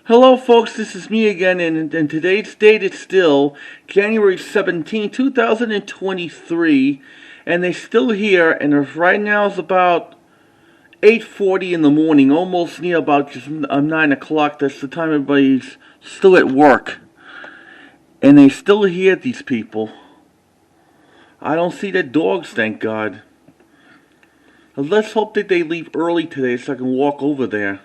Hello, folks. This is me again, and today's date is still January 17, 2023, and they're still here. And right now is about 8:40 in the morning, almost near about just 9 o'clock. That's the time everybody's still at work, and they still here. These people. I don't see their dogs, thank God. Let's hope that they leave early today so I can walk over there.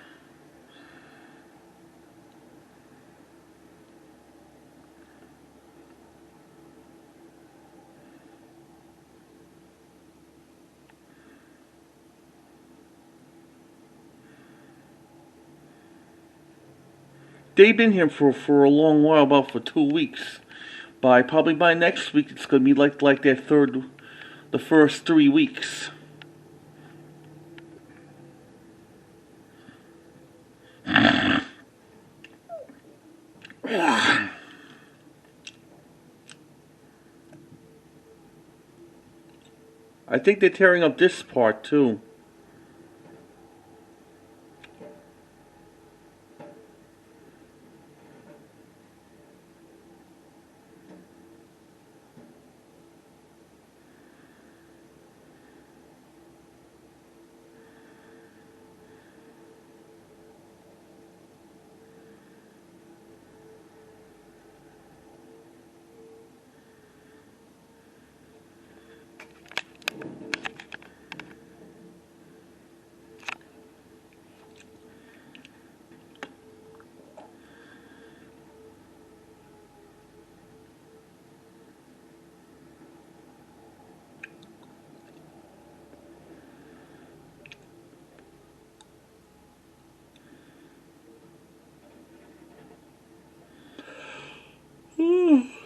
They've been here for a long while, about for 2 weeks. Probably by next week, it's gonna be like the first 3 weeks. I think they're tearing up this part too.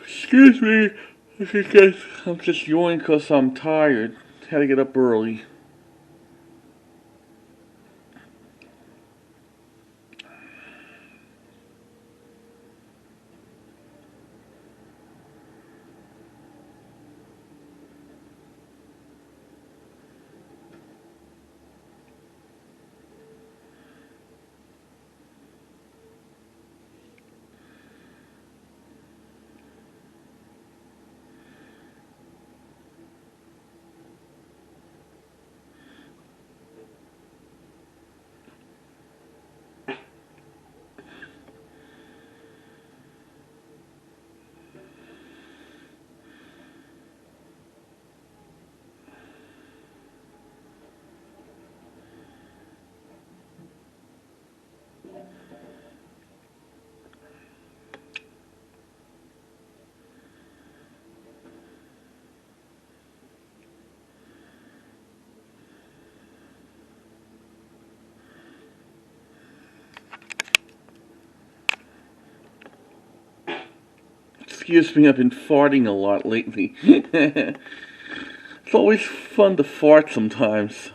Excuse me. I'm just yawning because I'm tired. Had to get up early. Excuse me, I've been farting a lot lately. It's always fun to fart sometimes.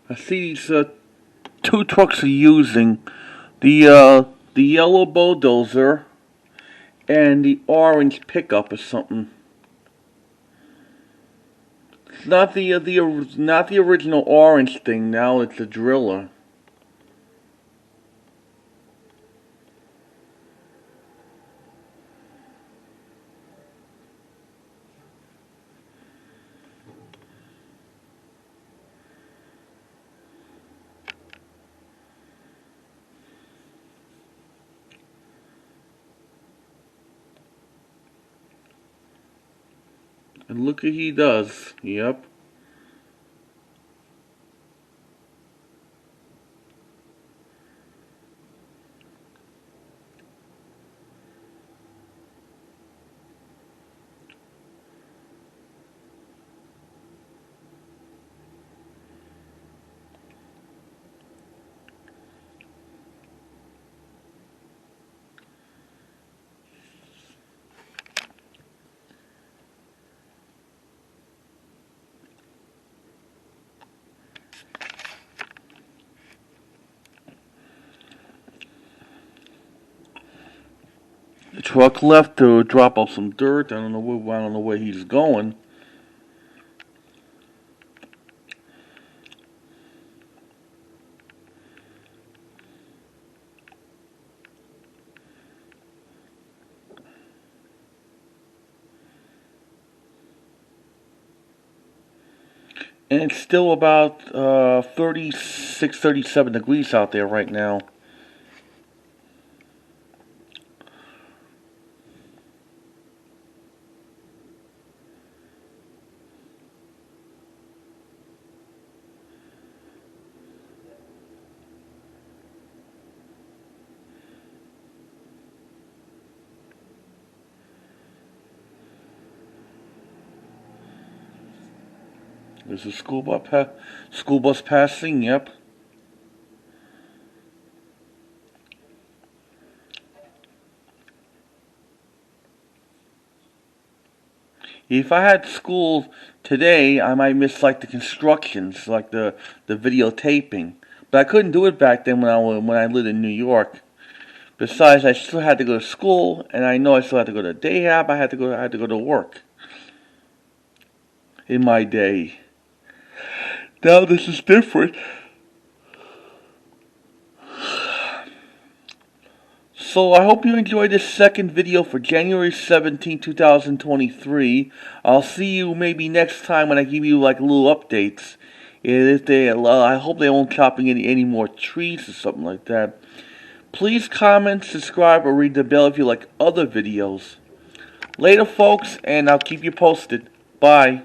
I see these two trucks are using the yellow bulldozer and the orange pickup or something. It's not the original orange thing. Now it's a driller. And look what he does. Yep. truck left to drop off some dirt. I don't know where he's going. And it's still about 36, 37 degrees out there right now. There's a school bus passing, yep. If I had school today, I might miss like the constructions, like the videotaping. But I couldn't do it back then when I lived in New York. Besides, I still had to go to school, and I know I still had to go to day hab. I had to go to work in my day. Now this is different. So I hope you enjoyed this second video for January 17, 2023. I'll see you maybe next time when I give you like little updates. I hope they won't chopping any more trees or something like that. Please comment, subscribe, or read the bell if you like other videos. Later, folks, and I'll keep you posted. Bye.